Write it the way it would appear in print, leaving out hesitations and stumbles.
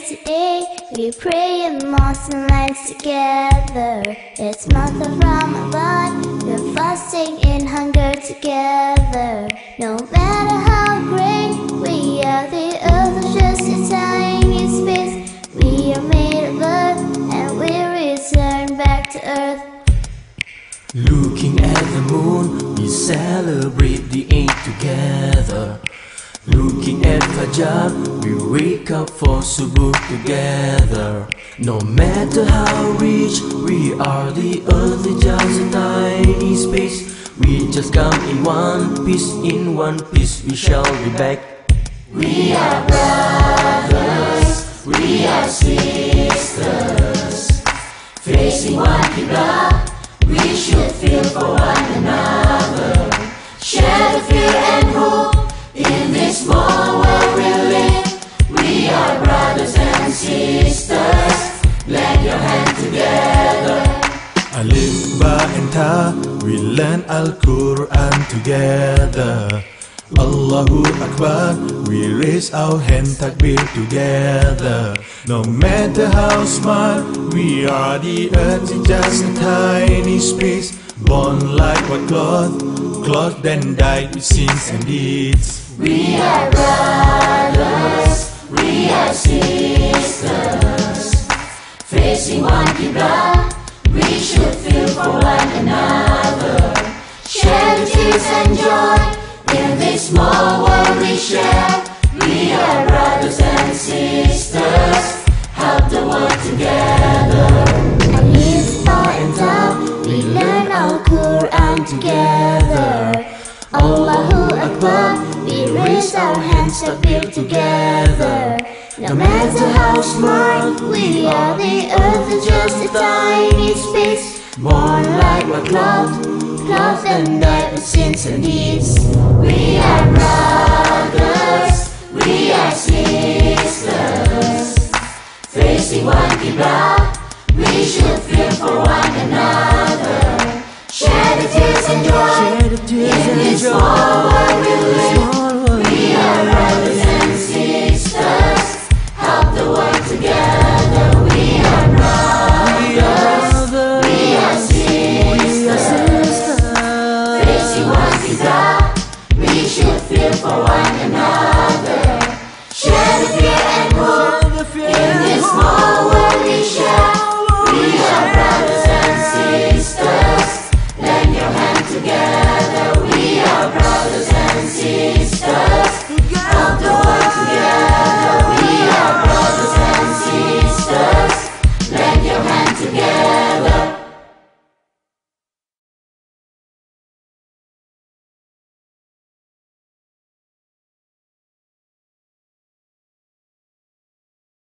today. We pray in mosques and lights together. It's month of Ramadan. We're fasting in hunger together. No matter how great we are, the earth is just a tiny space. We are made of earth and we return back to earth. Looking at the moon, we celebrate the Eid together. Looking at Fajr, we wake up for Subuh together. No matter how rich we are, the earth is just a tiny space. We just come in one piece, we shall be back. We are brothers, we are sisters, facing one Qibla, we should feel for one another. Share the fear and hope in this small world we live. We are brothers and sisters, lend your hand together. Alif, Ba and Ta, we learn Al-Quran together. Allahu Akbar, we raise our hand, takbir together. No matter how smart we are, the earth is just a tiny space. Born like what cloth then died with sins and deeds. We are brothers, we are sisters, facing one Qibla, we should feel for one another. Share the tears and joy in this small world we share. We are brothers and sisters, help the world together. Alif, Ba and Ta, we learn Al-Quran together. Allahu Akbar, we raise our hands, takbir together. No matter how smart we are, the earth is just a tiny space. Born like a cloth and died with sins and deeds. We are brothers, we are sisters, facing one Qibla, we should feel for one another. Share the tears and joy in this small world.